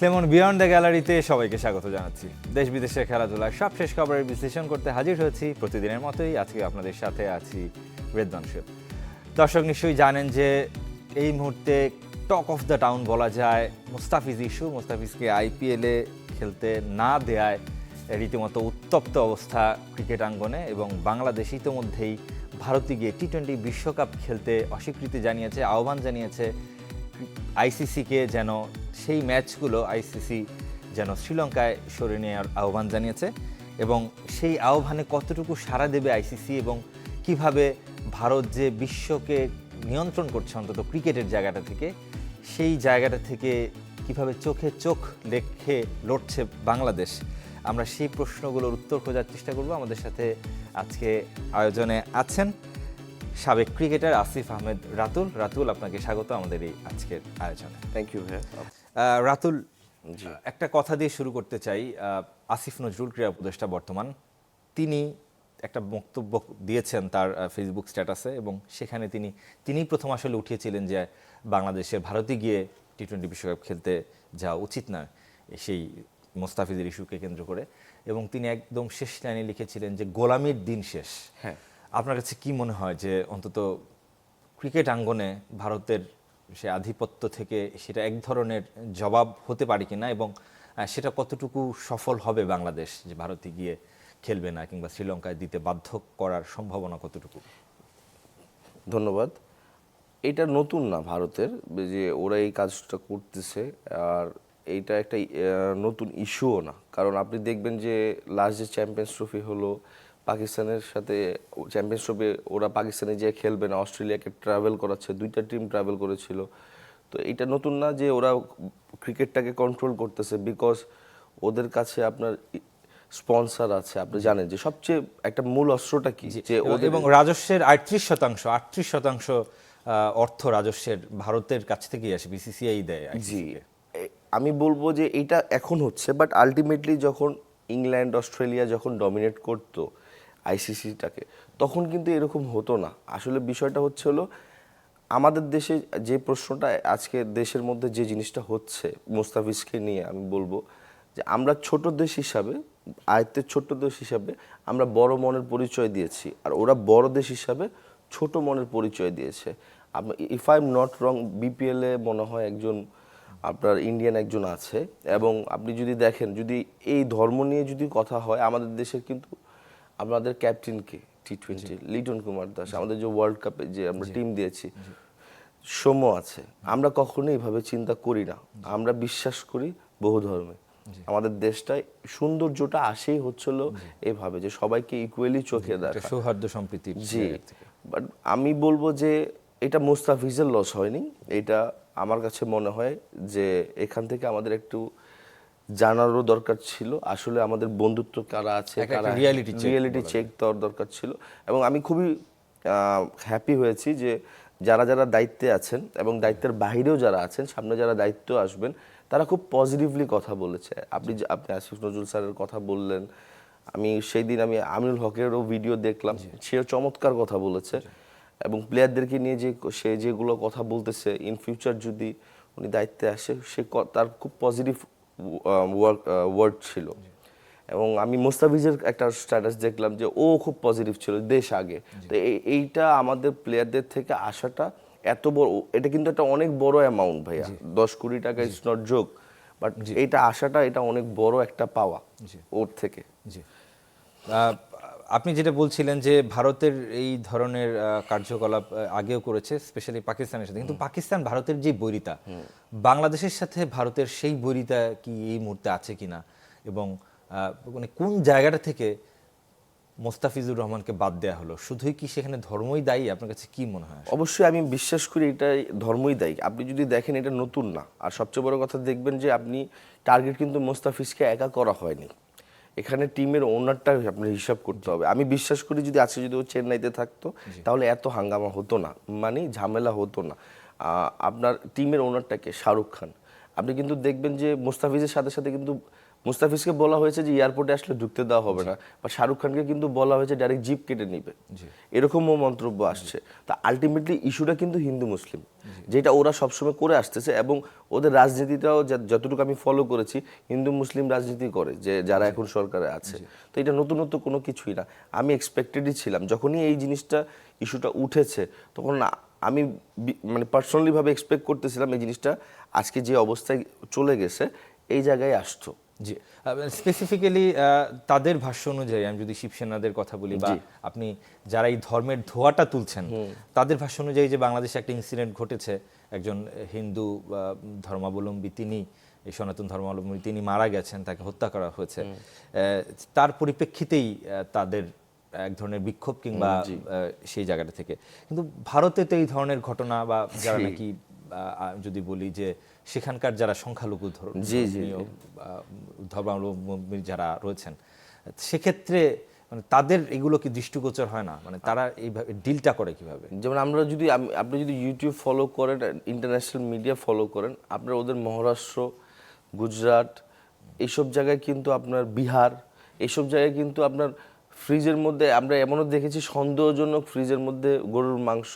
Clemon beyond the গ্যালারিতে সবাইকে স্বাগত জানাচ্ছি। দেশ বিদেশের খেলাধুলার সবশেষ খবরের বিশ্লেষণ করতে হাজির হয়েছি প্রতিদিনের মতোই। আজকে আপনাদের সাথে আছি রেদওয়ান শিব। দর্শক নিশ্চয়ই জানেন যে এই মুহূর্তে টক অফ দ্য টাউন বলা যায় মুস্তাফিজ ইস্যু। মুস্তাফিজকে আইপিএলে খেলতে না দেয়ায় রীতিমতো উত্তপ্ত অবস্থা ক্রিকেট আঙ্গনে, এবং বাংলাদেশ ইতিমধ্যেই ভারতে গিয়ে টি-20 বিশ্বকাপ খেলতে অস্বীকৃতি জানিয়েছে, আহ্বান জানিয়েছে আইসিসিকে যেন সেই ম্যাচগুলো আইসিসি যেন শ্রীলঙ্কায় সরিয়ে নেওয়ার আহ্বান জানিয়েছে। এবং সেই আহ্বানে কতটুকু সাড়া দেবে আইসিসি এবং কিভাবে ভারত যে বিশ্বকে নিয়ন্ত্রণ করছে অন্তত ক্রিকেটের জায়গাটা থেকে, সেই জায়গাটা থেকে কিভাবে চোখে চোখ রেখে লড়ছে বাংলাদেশ, আমরা সেই প্রশ্নগুলোর উত্তর খোঁজার চেষ্টা করব। আমাদের সাথে আজকে আয়োজনে আছেন সাবেক ক্রিকেটার আসিফ আহমেদ রাতুল। রাতুল, আপনাকে স্বাগত আমাদের এই আজকের আয়োজনে। থ্যাংক ইউ ভাইয়া। রাতুল, একটা কথা দিয়ে শুরু করতে চাই। আসিফ নজরুল ক্রীড়া উপদেষ্টা বর্তমান, তিনি একটা বক্তব্য দিয়েছেন তার ফেসবুক স্ট্যাটাসে, এবং সেখানে তিনি প্রথম আসলে উঠিয়েছিলেন যে বাংলাদেশের ভারতে গিয়ে টি-20 বিশ্বকাপ খেলতে যাওয়া উচিত না সেই মোস্তাফিজের ইস্যুকে কেন্দ্র করে, এবং তিনি একদম শেষ লাইনে লিখেছিলেন যে গোলামির দিন শেষ। হ্যাঁ, আপনার কাছে কি মনে হয় যে অন্তত ক্রিকেট আঙ্গনে ভারতের সে আধিপত্য থেকে সেটা এক ধরনের জবাব হতে পারে কিনা, এবং সেটা কতটুকু সফল হবে বাংলাদেশ যে ভারতে গিয়ে খেলবে না কিংবা শ্রীলঙ্কায় দিতে বাধ্য করার সম্ভাবনা কতটুকু? ধন্যবাদ। এটা নতুন না ভারতের, যে ওরা এই কাজটা করতেছে, আর এইটা একটা নতুন ইস্যুও না। কারণ আপনি দেখবেন যে লাস্ট যে চ্যাম্পিয়ন্স ট্রফি হলো পাকিস্তানের সাথে, চ্যাম্পিয়ন্স ট্রফি ওরা পাকিস্তানে যে খেলবে না, অস্ট্রেলিয়াকে ট্রাভেল করাচ্ছে, 2টা টিম ট্রাভেল করেছিল। তো এটা নতুন না যে ওরা ক্রিকেটটাকে কন্ট্রোল করতেছে, বিকজ ওদের কাছে আপনার স্পন্সর আছে। আপনি জানেন যে সবচেয়ে একটা মূল অস্ত্রটা কি, যে ওদের এবং রাজস্বের 38% অর্থ রাজস্বের ভারতের কাছ থেকেই আসে, বিসিসিআই দেয়। জি, আমি বলবো যে এটা এখন হচ্ছে, বাট আলটিমেটলি যখন ইংল্যান্ড অস্ট্রেলিয়া যখন ডমিনেট করতো আইসিসিটাকে, তখন কিন্তু এরকম হতো না। আসলে বিষয়টা হচ্ছে হলো আমাদের দেশে যে প্রশ্নটা আজকে দেশের মধ্যে যে জিনিসটা হচ্ছে মুস্তাফিজকে নিয়ে, আমি বলবো যে আমরা ছোট দেশ হিসাবে, আয়ত্তের ছোট দেশ হিসাবে আমরা বড় মনের পরিচয় দিয়েছি, আর ওরা বড় দেশ হিসাবে ছোট মনের পরিচয় দিয়েছে। If I am not wrong, বিপিএলে মনে হয় একজন আপনার ইন্ডিয়ান একজন আছে, এবং আপনি যদি দেখেন, যদি এই ধর্ম নিয়ে যদি কথা হয়, আমাদের দেশের কিন্তু আমাদের ক্যাপ্টেনকে টি-20 লিটন কুমার দাস, আমাদের যে ওয়ার্ল্ড কাপে যে আমরা টিম দিয়েছি, সৌম্য আছে। আমরা কখনোই এভাবে চিন্তা করি না, আমরা বিশ্বাস করি বহু ধর্মে। আমাদের দেশটায় সৌন্দর্যটা আসেই হচ্ছিল এভাবে যে সবাইকে ইকুয়ালি চোখে দেখা, সৌহার্দ্য সম্প্রীতি। জি, বাট আমি বলবো যে এটা মুস্তাফিজের লস হয়নি। এটা আমার কাছে মনে হয় যে এখান থেকে আমাদের একটু জানারও দরকার ছিল আসলে আমাদের বন্ধুত্ব কারা আছে, কারা রিয়েলিটি চেক দেওয়ার দরকার ছিল। এবং আমি খুবই হ্যাপি হয়েছি যে যারা যারা দায়িত্বে আছেন এবং দায়িত্বের বাইরেও যারা আছেন, সামনে যারা দায়িত্ব আসবেন, তারা খুব পজিটিভলি কথা বলেছে। আপনি আসিফ নজরুল স্যারের কথা বললেন, আমি সেই দিন আমিনুল হকেরও ভিডিও দেখলাম, সেও চমৎকার কথা বলেছে। এবং প্লেয়ারদেরকে নিয়ে যে সে যেগুলো কথা বলতেছে, ইন ফিউচার যদি উনি দায়িত্বে আসে, সে তার খুব পজিটিভ ওয়ার্ড ছিল। এবং আমি মুস্তাফিজের একটা স্ট্যাটাস দেখলাম যে ও খুব পজিটিভ ছিল দেশ আগে। তো এইটা আমাদের প্লেয়ারদের থেকে আসাটা এত বড়, এটা কিন্তু একটা অনেক বড় অ্যামাউন্ট ভাইয়া, 10 কোটি টাকা ইটস নট জোক, বাট এইটা আসাটা এটা অনেক বড় একটা পাওয়া ওর থেকে। জি, আপনি যেটা বলছিলেন যে ভারতের এই ধরনের কার্যকলাপ আগেও করেছে, স্পেশালি পাকিস্তানের সাথে, কিন্তু পাকিস্তান ভারতের যে বৈরিতা, বাংলাদেশের সাথে ভারতের সেই বৈরিতা কি এই মুহূর্তে আছে কিনা, এবং মানে কোন জায়গাটা থেকে মোস্তাফিজুর রহমানকে বাদ দেওয়া হলো? শুধুই কি সেখানে ধর্মই দায়ী? আপনার কাছে কি মনে হয়? অবশ্যই আমি বিশ্বাস করি এটা ধর্মই দায়ী। আপনি যদি দেখেন এটা নতুন না, আর সবচেয়ে বড় কথা দেখবেন যে আপনি টার্গেট কিন্তু মোস্তাফিজকে একা করা হয়নি, এখানে টিমের ওনারটা আপনার হিসাব করতে হবে। আমি বিশ্বাস করি যদি আজকে যদি ও চেন্নাইতে থাকতো, তাহলে এত হাঙ্গামা হতো না, মানে ঝামেলা হতো না। আপনার টিমের ওনারটাকে শাহরুখ খান, আপনি কিন্তু দেখবেন যে মুস্তাফিজের সাথে সাথে কিন্তু মুস্তাফিজকে বলা হয়েছে যে এয়ারপোর্টে আসলে ঢুকতে দেওয়া হবে না, বা শাহরুখ খানকে কিন্তু বলা হয়েছে ডাইরেক্ট জিপ কেটে নিবে, এরকমও মন্তব্য আসছে। তা আলটিমেটলি ইস্যুটা কিন্তু হিন্দু মুসলিম, যেটা ওরা সবসময় করে আসতেছে, এবং ওদের রাজনীতিটাও যতটুকু আমি ফলো করেছি হিন্দু মুসলিম রাজনীতি করে, যে যারা এখন সরকারে আছে। তো এটা নতুনত্ব কোনো কিছুই না, আমি এক্সপেক্টেডই ছিলাম। যখনই এই জিনিসটা ইস্যুটা উঠেছে তখন আমি মানে পার্সোনালিভাবে এক্সপেক্ট করতেছিলাম এই জিনিসটা আজকে যে অবস্থায় চলে গেছে এই জায়গায় আসতো। জি, স্পেসিফিক্যালি তাদের ভাষ্য অনুযায়ী আমি যদি শিবসেনাদের কথা বলি, বা আপনি যারা এই ধর্মের ধোঁয়াটা তুলছেন তাদের ভাষ্য অনুযায়ী যে বাংলাদেশে একটা ইনসিডেন্ট ঘটেছে, একজন হিন্দু ধর্মাবলম্বী তিনি, এই সনাতন ধর্মাবলম্বী তিনি মারা গেছেন, তাকে হত্যা করা হয়েছে, তার পরিপ্রেক্ষিতেই তাদের এক ধরনের বিক্ষোভ কিংবা সেই জায়গাটা থেকে। কিন্তু ভারতে তো এই ধরনের ঘটনা, বা যারা নাকি যদি বলি যে সেখানকার যারা সংখ্যালঘু ধর্মাবলম্বী যারা রয়েছেন, সেক্ষেত্রে মানে তাদের এগুলো কি দৃষ্টিগোচর হয় না? মানে তারা এইভাবে ডিলটা করে কিভাবে? যেমন আমরা যদি আপনি যদি ইউটিউব ফলো করেন, ইন্টারন্যাশনাল মিডিয়া ফলো করেন, আপনার ওদের মহারাষ্ট্র, গুজরাট, এইসব জায়গায় কিন্তু আপনার বিহার, এইসব জায়গায় কিন্তু আপনার ফ্রিজের মধ্যে আমরা এমনও দেখেছি সন্দেহজনক ফ্রিজের মধ্যে গরুর মাংস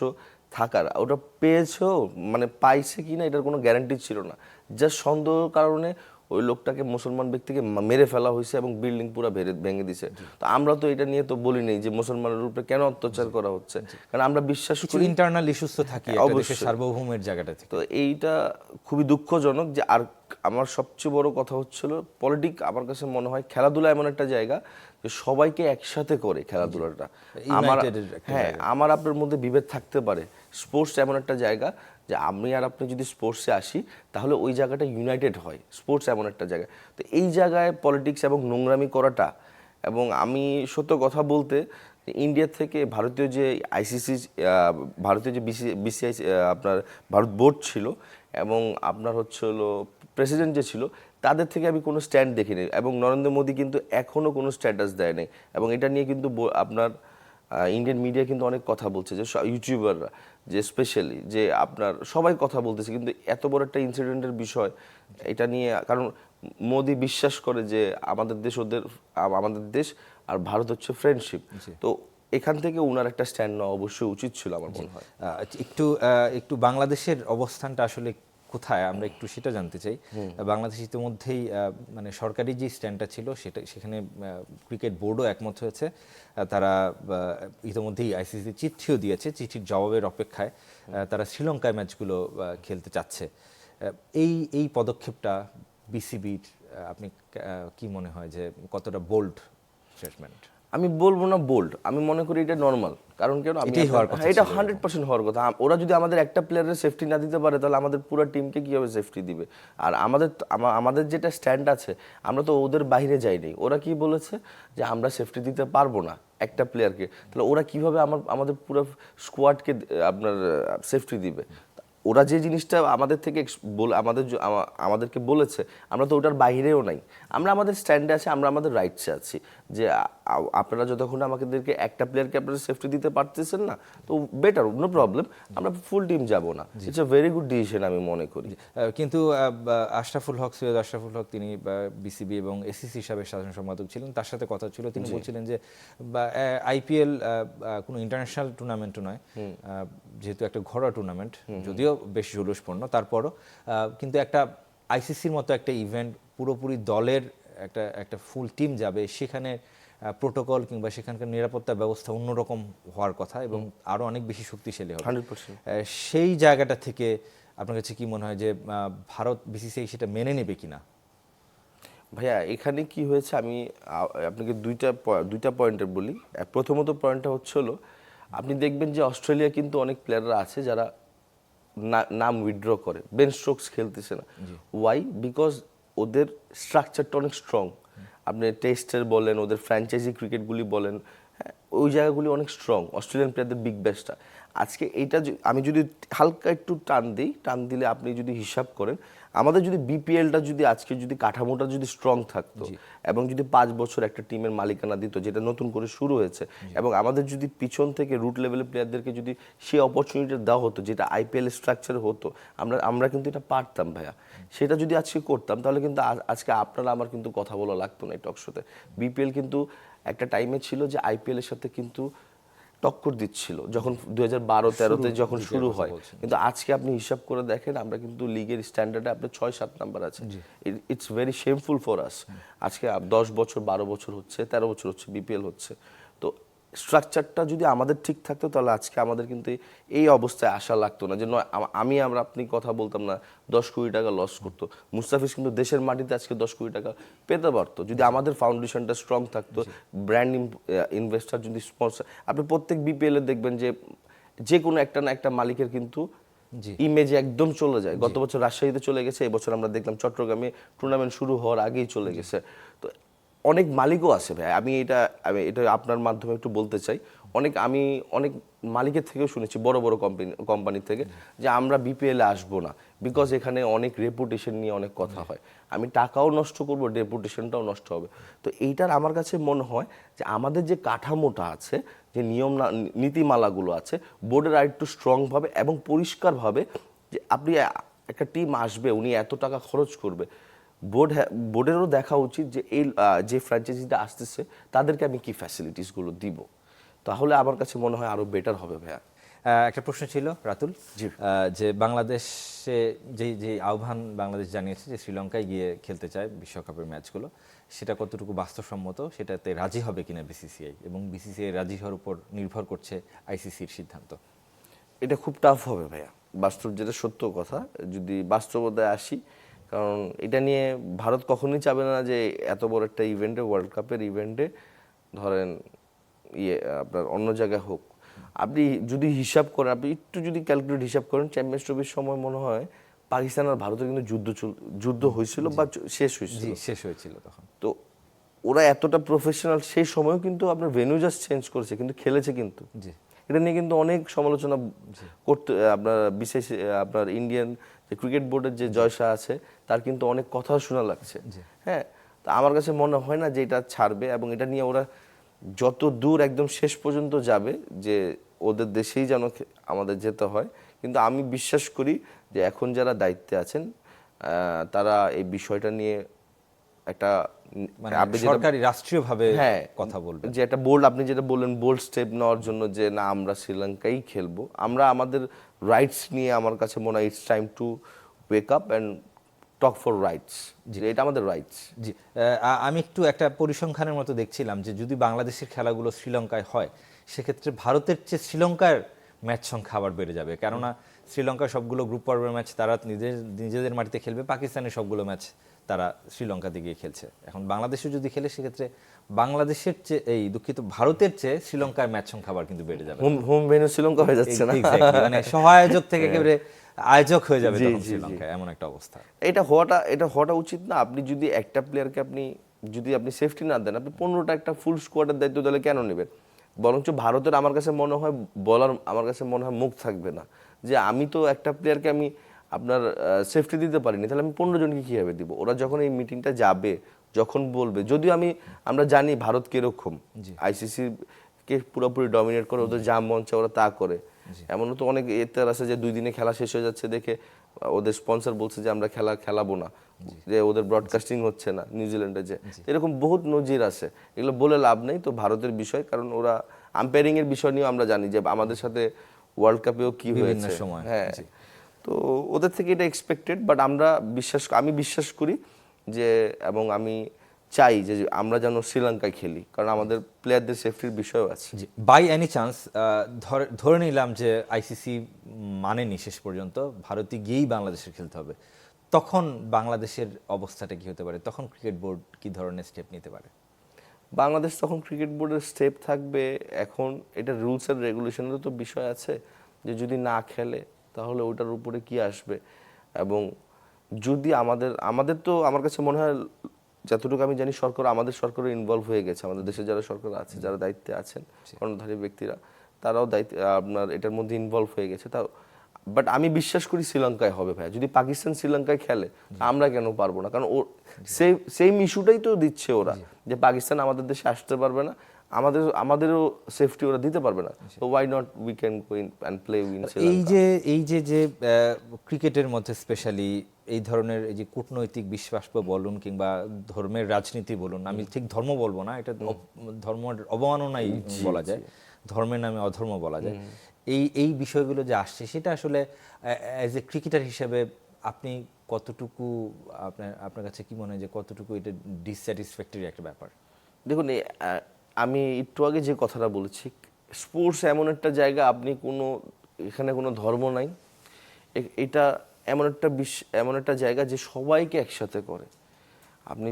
থাকার, ওটা পেয়েছেও মানে পাইছে কিনা এটার কোনো গ্যারান্টি ছিল না, জাস্ট সন্দেহের কারণে ওই লোকটাকে, মুসলমান ব্যক্তিকে মেরে ফেলা হয়েছে এবং বিল্ডিং পুরো ভেঙে দিছে। তো আমরা তো এটা নিয়ে তো বলি নেই যে মুসলমানের উপরে কেন অত্যাচার করা হচ্ছে, কারণ আমরা বিশ্বাস করি ইন্টারনাল ইস্যুস তো থাকে একটা দেশের সার্বভৌমের জায়গাটা থেকে। তো এইটা খুবই দুঃখজনক। যে আর আমার সবচেয়ে বড় কথা হচ্ছিল পলিটিক্স, আমার কাছে মনে হয় খেলাধুলা এমন একটা জায়গা যে সবাইকে একসাথে করে খেলাধুলাটা। আমার আপনার মধ্যে বিভেদ থাকতে পারে, স্পোর্টস এমন একটা জায়গা যে আমি আর আপনি যদি স্পোর্টসে আসি তাহলে ওই জায়গাটা ইউনাইটেড হয়। স্পোর্টস এমন একটা জায়গা, তো এই জায়গায় পলিটিক্স এবং নোংরামি করাটা, এবং আমি সত্য কথা বলতে ইন্ডিয়া থেকে ভারতীয় যে আইসিসি, ভারতীয় যে বিসিআই আপনার ভারত বোর্ড ছিল, এবং আপনার হচ্ছে হলো প্রেসিডেন্ট যে ছিল, তাদের থেকে আমি কোনো স্ট্যান্ড দেখিনি, এবং নরেন্দ্র মোদী কিন্তু এখনও কোনো স্ট্যাটাস দেয় নাই। এবং এটা নিয়ে কিন্তু আপনার ইন্ডিয়ান মিডিয়া কিন্তু অনেক কথা বলছে, যে ইউটিউবাররা যে স্পেশালি যে আপনার সবাই কথা বলতেছে, কিন্তু এত বড় একটা ইনসিডেন্টের বিষয় এটা নিয়ে, কারণ মোদী বিশ্বাস করে যে আমাদের দেশ আমাদের দেশ আর ভারত হচ্ছে ফ্রেন্ডশিপ। তো এখান থেকে উনার একটা স্ট্যান্ড নেওয়া অবশ্যই উচিত ছিল আমার মনে হয়। একটু বাংলাদেশের অবস্থানটা আসলে কোথায় আমরা একটু সেটা জানতে চাই। বাংলাদেশ ইতিমধ্যেই মানে সরকারি যে স্ট্যান্ডটা ছিল সেখানে ক্রিকেট বোর্ডও একমত হয়েছে। তারা ইতিমধ্যেই আইসিসি চিঠিও দিয়েছে, চিঠির জবাবের অপেক্ষায় তারা শ্রীলঙ্কায় ম্যাচগুলো খেলতে চাচ্ছে। এই পদক্ষেপটা বিসিবির আপনি কি মনে হয় যে কতটা বোল্ড স্টেটমেন্ট? আমি বলবো না বোল্ড, আমি মনে করি এটা নর্মাল। কারণ কেন, এটা 100% হওয়ার কথা। ওরা যদি আমাদের একটা প্লেয়ারের সেফটি না দিতে পারে তাহলে আমাদের পুরো টিমকে কিভাবে সেফটি দিবে? আর আমাদের যেটা স্ট্যান্ড আছে, আমরা তো ওদের বাইরে যাইনি। ওরা কি বলেছে যে আমরা সেফটি দিতে পারবো না একটা প্লেয়ারকে, তাহলে ওরা কিভাবে আমাদের পুরো স্কোয়াডকে আপনার সেফটি দিবে? ওরা যে জিনিসটা আমাদের থেকে আমাদেরকে বলেছে, আমরা তো ওটার বাইরেও নাই। আমরা আমাদের স্ট্যান্ডে আছি, আমরা আমাদের রাইটসে আছি, যে আপনারা যতক্ষণ আমাদেরকে একটা প্লেয়ারকে আপনারা সেফটি দিতে পারতেছেন না, তো বেটার, নো প্রবলেম, আমরা ফুল টিম যাব না। It's a very good decision আমি মনে করি। কিন্তু সৈয়দ আশরাফুল হক তিনি বিসিবি এবং এসিসি সাবেক সাধারণ সম্পাদক ছিলেন, তার সাথে কথা ছিল, তিনি বলছিলেন যে আইপিএল কোনো ইন্টারন্যাশনাল টুর্নামেন্টও নয়, যেহেতু একটা ঘরোয়া টুর্নামেন্ট, যদিও বেশ জৌলুসপূর্ণ, তারপরও কিন্তু একটা আইসিসির মতো একটা ইভেন্ট, পুরোপুরি দলের একটা ফুল টিম যাবে, সেখানে প্রোটোকল কিংবা সেখানকার নিরাপত্তা ব্যবস্থা অন্যরকম হওয়ার কথা এবং আরও অনেক বেশি শক্তিশালী হবে। 100%। সেই জায়গাটা থেকে আপনার কাছে কি মনে হয় যে ভারত বিসিসিআই সেটা মেনে নেবে কিনা? ভাইয়া এখানে কি হয়েছে, আমি আপনাকে দুইটা পয়েন্টের বলি। প্রথমত পয়েন্টটা হলো, আপনি দেখবেন যে অস্ট্রেলিয়া কিন্তু অনেক প্লেয়াররা আছে যারা নাম উইথড্র করে, বেন স্টোকস খেলতেছে না। ওয়াই? বিকজ ওদের স্ট্রাকচারটা অনেক স্ট্রং। আপনি টেস্টের বলেন, ওদের ফ্র্যাঞ্চাইজি ক্রিকেটগুলি বলেন, হ্যাঁ, ওই জায়গাগুলি অনেক স্ট্রং। অস্ট্রেলিয়ান প্লেয়ারদের বিগ ব্যাশটা আজকে এইটা আমি যদি হালকা একটু টান দিলে আপনি যদি হিসাব করেন, আমাদের যদি বিপিএলটা যদি আজকে যদি কাঠামোটা যদি স্ট্রং থাকতো এবং যদি 5 বছর একটা টিমের মালিকানা দিত, যেটা নতুন করে শুরু হয়েছে, এবং আমাদের যদি পিছন থেকে রুট লেভেলের প্লেয়ারদেরকে যদি সেই অপরচুনিটি দেওয়া হতো যেটা আইপিএল স্ট্রাকচারে হতো, আমরা কিন্তু এটা পারতাম ভাইয়া। সেটা যদি আজকে করতাম তাহলে কিন্তু আজকে আপনারা আমার কিন্তু কথা বলা লাগতো না এই টক শোতে। বিপিএল কিন্তু একটা টাইমে ছিল যে আইপিএল এর সাথে কিন্তু টক্কর দিচ্ছিল যখন 2012-13-তে যখন শুরু হয়, কিন্তু আজকে আপনি হিসাব করে দেখেন আমরা কিন্তু লিগের স্ট্যান্ডার্ডে আপনার 6-7 নাম্বার আছে। It's very shameful for us. আজকে 10 বছর 12 বছর হচ্ছে, 13 বছর হচ্ছে বিপিএল হচ্ছে। তো স্ট্রাকচারটা যদি আমাদের ঠিক থাকতো তাহলে আজকে আমাদের কিন্তু এই অবস্থায় আসা লাগতো না যে আপনি কথা বলতাম না 10 কোটি টাকা লস করতো। মুস্তাফিজ কিন্তু দেশের মাটিতে আজকে 10 কোটি টাকা পেতে পারতো যদি আমাদের ফাউন্ডেশনটা স্ট্রং থাকতো, ব্র্যান্ড ইনভেস্টার যদি স্পন্সর। আপনি প্রত্যেক বিপিএল এ দেখবেন যে কোনো একটা না একটা মালিকের কিন্তু ইমেজ একদম চলে যায়। গত বছর রাজশাহীতে চলে গেছে, এবছর আমরা দেখলাম চট্টগ্রামে টুর্নামেন্ট শুরু হওয়ার আগেই চলে গেছে। তো অনেক মালিকও আছে ভাই, আমি এটা আপনার মাধ্যমে একটু বলতে চাই। আমি অনেক মালিকের থেকেও শুনেছি, বড় বড় কোম্পানি থেকে, যে আমরা বিপিএল এ আসবো না বিকজ এখানে অনেক রেপুটেশন নিয়ে অনেক কথা হয়, আমি টাকাও নষ্ট করবো, রেপুটেশনটাও নষ্ট হবে। তো এইটার আমার কাছে মনে হয় যে আমাদের যে কাঠামোটা আছে, যে নীতিমালাগুলো আছে, বোর্ডের আরেকটু স্ট্রংভাবে এবং পরিষ্কারভাবে, যে আপনি একটা টিম আসবে, উনি এত টাকা খরচ করবে, বোর্ডেরও দেখা উচিত যে এই যে ফ্র্যাঞ্চাইজিটা আসতেছে তাদেরকে আমি কি ফ্যাসিলিটিসগুলো দিব, তাহলে আমার কাছে মনে হয় আরো বেটার হবে ভাইয়া। একটা প্রশ্ন ছিল রাতুল, যে বাংলাদেশে যে আহ্বান বাংলাদেশ জানিয়েছে যে শ্রীলঙ্কায় গিয়ে খেলতে চায় বিশ্বকাপের ম্যাচগুলো, সেটা কতটুকু বাস্তবসম্মত, সেটাতে রাজি হবে কিনা বিসিসিআই, এবং বিসিসিআই রাজি হওয়ার উপর নির্ভর করছে আইসিসির সিদ্ধান্ত। এটা খুব টাফ হবে ভাইয়া, বাস্তব যেটা সত্য কথা, যদি বাস্তবতায় আসি, কারণ এটা নিয়ে ভারত কখনোই চাবে না যে এত বড় একটা ইভেন্টে, ওয়ার্ল্ড কাপের ইভেন্টে ধরেন আপনার অন্য জায়গায় হোক। আপনি যদি হিসাব করেন, আপনি একটু যদি ক্যালকুলেট হিসাব করেন, চ্যাম্পিয়ন্স ট্রফির সময় মনে হয় পাকিস্তান আর ভারতের কিন্তু যুদ্ধ হয়েছিল বা শেষ হয়েছিল তখন। তো ওরা এতটা প্রফেশনাল, সেই সময়ও কিন্তু আপনার ভেন্যু জাস্ট চেঞ্জ করেছে, কিন্তু খেলেছে কিন্তু। এটা নিয়ে কিন্তু অনেক সমালোচনা করতে আপনার বিশেষ আপনার ইন্ডিয়ান যে ক্রিকেট বোর্ডের যে জয় শাহ আছে, তার কিন্তু অনেক কথা শোনা লাগছে। হ্যাঁ, তো আমার কাছে মনে হয় না যে এটা ছাড়বে, এবং এটা নিয়ে ওরা যত দূর একদম শেষ পর্যন্ত যাবে, যে ওদের দেশেই যেন আমাদের যেতে হয়। কিন্তু আমি বিশ্বাস করি যে এখন যারা দায়িত্বে আছেন তারা এই বিষয়টা নিয়ে একটা সরকারি রাষ্ট্রীয়ভাবে কথা বলবে, যে একটা আপনি যেটা বললেন বোল্ড স্টেপ নেওয়ার জন্য, যে না আমরা শ্রীলঙ্কাই খেলবো, আমরা আমাদের রাইটস নিয়ে, আমার কাছে মনে হয় it's time to wake up and talk for rights, যে এটা আমাদের রাইটস। জি, আমি একটু একটা পরিসংখ্যানের মতো দেখছিলাম যে যদি বাংলাদেশের খেলাগুলো শ্রীলঙ্কায় হয়, সেক্ষেত্রে ভারতের চেয়ে শ্রীলঙ্কার ম্যাচ সংখ্যা আবার বেড়ে যাবে, কেননা শ্রীলঙ্কার সবগুলো গ্রুপ পর্বের ম্যাচ তারা নিজেদের মাটিতে খেলবে, পাকিস্তানের সবগুলো ম্যাচ তারা শ্রীলঙ্কাতে গিয়ে খেলছে। এখন বাংলাদেশে যদি খেলে, সেক্ষেত্রে বাংলাদেশের চেয়ে ভারতের চেয়ে শ্রীলঙ্কার ম্যাচ সংখ্যা আবার কিন্তু বেড়ে যাবে, হোম ভেন্যু শ্রীলঙ্কা হয়ে যাচ্ছে না, মানে সহায়ক থেকে একেবারে আয়োজক হয়ে যাবে তখন শ্রীলঙ্কা, এমন একটা অবস্থা। এটা হওয়াটা উচিত না। আপনি যদি একটা প্লেয়ারকে যদি আপনি সেফটি না দেন, আপনি 15টা একটা ফুল স্কোয়াডের দায়িত্ব তাহলে কেন নেবেন? বরঞ্চ ভারতের আমার কাছে মনে হয় বলার মুখ থাকবে না, যে আমি তো একটা প্লেয়ারকে আমি আপনার সেফটি দিতে পারিনি, তাহলে আমি 15 জনকে কীভাবে দিব? ওরা যখন এই মিটিংটা যাবে, যখন বলবে, যদিও আমরা জানি ভারত কিরকম, আইসিসি কে পুরোপুরি ডমিনেট করে, ওদের যা মন চায় ওরা তা করে। এমনও তো অনেক এতে আছে যে 2 দিনে খেলা শেষ হয়ে যাচ্ছে দেখে ওদের স্পন্সর বলছে যে আমরা খেলাবো না, যে ওদের ব্রডকাস্টিং হচ্ছে না নিউজিল্যান্ডে, যে এরকম বহুত নজির আছে। এগুলো বলে লাভ নেই। তো ভারতের বিষয়, কারণ ওরা আম্পায়ারিং এর বিষয় নিয়েও আমরা জানি যে আমাদের সাথে ওয়ার্ল্ড কাপেও কি হয়েছে। হ্যাঁ, তো ওদের থেকে এটা এক্সপেক্টেড, বাট আমি বিশ্বাস করি যে, এবং আমি চাই যে আমরা যেন শ্রীলঙ্কায় খেলি, কারণ আমাদের প্লেয়ারদের সেফটির বিষয়ও আছে। বাই এনি চান্স ধরে নিলাম যে আইসিসি মানেনি শেষ পর্যন্ত, ভারতে গিয়েই বাংলাদেশের খেলতে হবে, তখন বাংলাদেশের অবস্থাটা কি হতে পারে? তখন ক্রিকেট বোর্ড কি ধরনের স্টেপ নিতে পারে? বাংলাদেশ তখন ক্রিকেট বোর্ডের স্টেপ থাকবে, এখন এটা রুলস এন্ড রেগুলেশনেরও তো বিষয় আছে, যে যদি না খেলে তাহলে ওটার উপরে কি আসবে। এবং যদি আমাদের তো আমার কাছে মনে হয়, যতটুকু আমি জানি, আমাদের সরকারও ইনভলভ হয়ে গেছে, আমাদের দেশে যারা সরকার আছে, যারা দায়িত্বে আছেন, কর্ণধারী ব্যক্তিরা, তারাও আপনার এটার মধ্যে ইনভলভ হয়ে গেছে। তাও বাট আমি বিশ্বাস করি শ্রীলঙ্কায় হবে ভাই। যদি পাকিস্তান শ্রীলঙ্কায় খেলে আমরা কেন পারবো না? কারণ ও সেম ইস্যুটাই তো দিচ্ছে ওরা, যে পাকিস্তান আমাদের দেশে আসতে পারবে না, আমাদেরও সেফটি ওরা দিতে পারবে না। তো why not we can go in and play win Sri Lanka. এই যে ক্রিকেটের মধ্যে স্পেশালি এই ধরনের এই যে কূটনৈতিক বিশ্বাস বলুন কিংবা ধর্মের রাজনীতি বলুন, আমি ঠিক ধর্ম বলবো না, এটা ধর্মের অবমাননাই বলা যায়, ধর্মের নামে অধর্ম বলা যায়। এই বিষয়গুলো যে আসছে সেটা আসলে অ্যাজ এ ক্রিকেটার হিসেবে আপনি কতটুকু, আপনার কাছে কি মনে হয় যে কতটুকু এটা ডিসস্যাটিসফ্যাক্টরি একটা ব্যাপার? দেখুন আমি একটু আগে যে কথাটা বলেছি, স্পোর্টস এমন একটা জায়গা, আপনি এখানে কোনো ধর্ম নাই, এটা এমন একটা জায়গা যে সবাইকে একসাথে করে। আপনি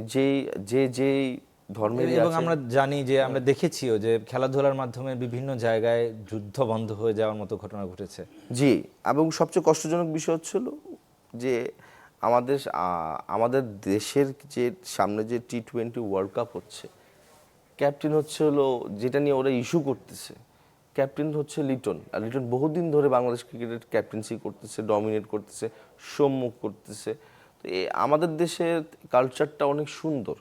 যেই ধর্মের এবং আমরা জানি যে আমরা দেখেছিও যে খেলাধুলার মাধ্যমে বিভিন্ন জায়গায় যুদ্ধ বন্ধ হয়ে যাওয়ার মতো ঘটনা ঘটেছে। জি, এবং সবচেয়ে কষ্টজনক বিষয় হচ্ছিল যে আমাদের দেশের যে সামনে যে T20 ওয়ার্ল্ড কাপ হচ্ছে, ক্যাপ্টেন হচ্ছে যেটা নিয়ে ওরা ইস্যু করতেছে, ক্যাপ্টেন হচ্ছে লিটন। আর লিটন বহুদিন ধরে বাংলাদেশ ক্রিকেটের ক্যাপ্টেন্সি করতেছে, ডমিনেট করতেছে, সম্মুখ করতেছে। তো আমাদের দেশের কালচারটা অনেক সুন্দর।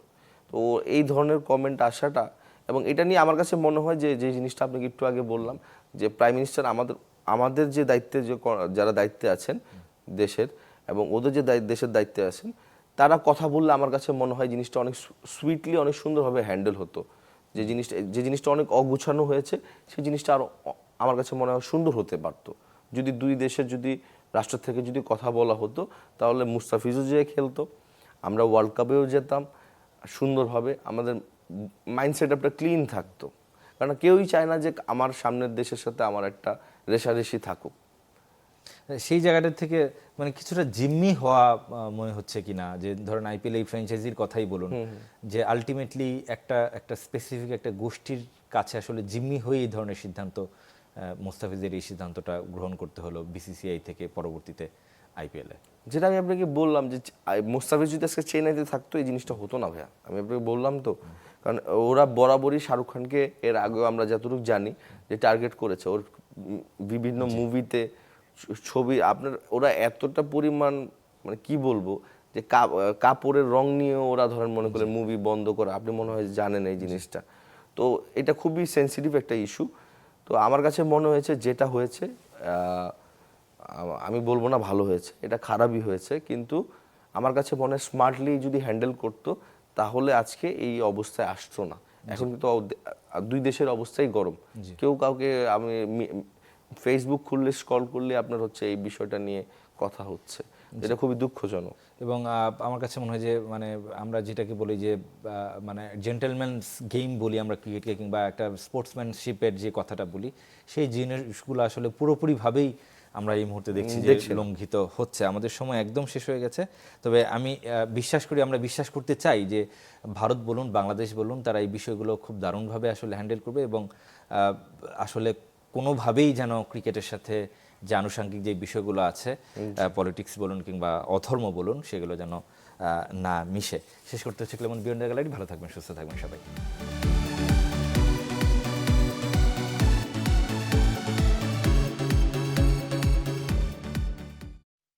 তো এই ধরনের কমেন্ট আসাটা, এবং এটা নিয়ে আমার কাছে মনে হয় যে জিনিসটা আপনাকে একটু আগে বললাম, যে প্রাইম মিনিস্টার আমাদের যে দায়িত্বে যারা দায়িত্বে আছেন দেশের, এবং ওদের যে দেশের দায়িত্বে আছেন, তারা কথা বললে আমার কাছে মনে হয় জিনিসটা অনেক সুইটলি, অনেক সুন্দরভাবে হ্যান্ডেল হতো। যে জিনিসটা অনেক অগুছানো হয়েছে, সেই জিনিসটা আরো আমার কাছে মনে হয় সুন্দর হতে পারতো। যদি দুই দেশের রাষ্ট্র থেকে কথা বলা হতো, তাহলে মুস্তাফিজও যে খেলতো, আমরা ওয়ার্ল্ড কাপেও যেতাম সুন্দরভাবে, আমাদের মাইন্ডসেট আপটা ক্লিন থাকতো। কারণ কেউই চায় না যে আমার সামনের দেশের সাথে আমার একটা রেষারেষি থাকুক। সেই জায়গাটা থেকে মানে কিছুটা জিম্মি হওয়া মনে হচ্ছে কিনা, যে ধরেন আইপিএল এই ফ্র্যাঞ্চাইজির কথাই বলুন, যে আলটিমেটলি একটা স্পেসিফিক একটা গোষ্ঠীর কাছে আসলে জিম্মি হয়ে এই ধরনের সিদ্ধান্ত, মোস্তাফিজের এই সিদ্ধান্তটা গ্রহণ করতে হলো বিসিসিআই থেকে পরবর্তীতে আইপিএলে। যেটা আমি আপনাকে বললাম, যে মোস্তাফিজ যদি আজকে চেন্নাইতে থাকতো এই জিনিসটা হতো না ভাইয়া। আমি আপনাকে বললাম তো, কারণ ওরা বরাবরই শাহরুখ খানকে এর আগেও আমরা যতটুকু জানি যে টার্গেট করেছে, ওর বিভিন্ন মুভিতে ছবি ওরা এতটা পরিমাণ, মানে কি বলবো, যে কাপড়ের রং নিয়ে ওরা ধরেন মনে করেন মুভি বন্ধ করা, আপনি মনে হয় জানেন এই জিনিসটা। তো এটা খুবই সেন্সিটিভ একটা ইস্যু। তো আমার কাছে মনে হয়েছে যেটা হয়েছে, আমি বলবো না ভালো হয়েছে, এটা খারাপই হয়েছে, কিন্তু আমার কাছে মনে হয় স্মার্টলি যদি হ্যান্ডেল করতো তাহলে আজকে এই অবস্থায় আসতো না। এখন কিন্তু দুই দেশের অবস্থাই গরম, কেউ কাউকে, আমি ফেসবুক খুললে স্ক্রল করলে আপনার হচ্ছে এই বিষয়টা নিয়ে কথা হচ্ছে, এটা খুবই দুঃখজনক। এবং আমার কাছে মনে হয় যে মানে আমরা যেটাকে বলি যে মানে জেন্টেলম্যানস গেম বলি আমরা ক্রিকেটকে, কিংবা একটা স্পোর্টসম্যানশিপের যে কথাটা বলি, সেই জিনিসগুলো আসলে পুরোপুরিভাবেই আমরা এই মুহূর্তে দেখছি যে লঙ্ঘিত হচ্ছে। আমাদের সময় একদম শেষ হয়ে গেছে। তবে আমি আমরা বিশ্বাস করতে চাই যে ভারত বলুন, বাংলাদেশ বলুন, তারা এই বিষয়গুলো খুব দারুণভাবে আসলে হ্যান্ডেল করবে, এবং আসলে কোনোভাবেই যেন ক্রিকেটের সাথে যে আনুষঙ্গিক যে বিষয়গুলো আছে, পলিটিক্স বলুন কিংবা অধর্ম বলুন, সেগুলো যেন না মিশে। শেষ করতে হচ্ছে ক্লেমন বিয়ন্ড দ্য গ্যালারি। ভালো থাকবেন, সুস্থ থাকবেন সবাই।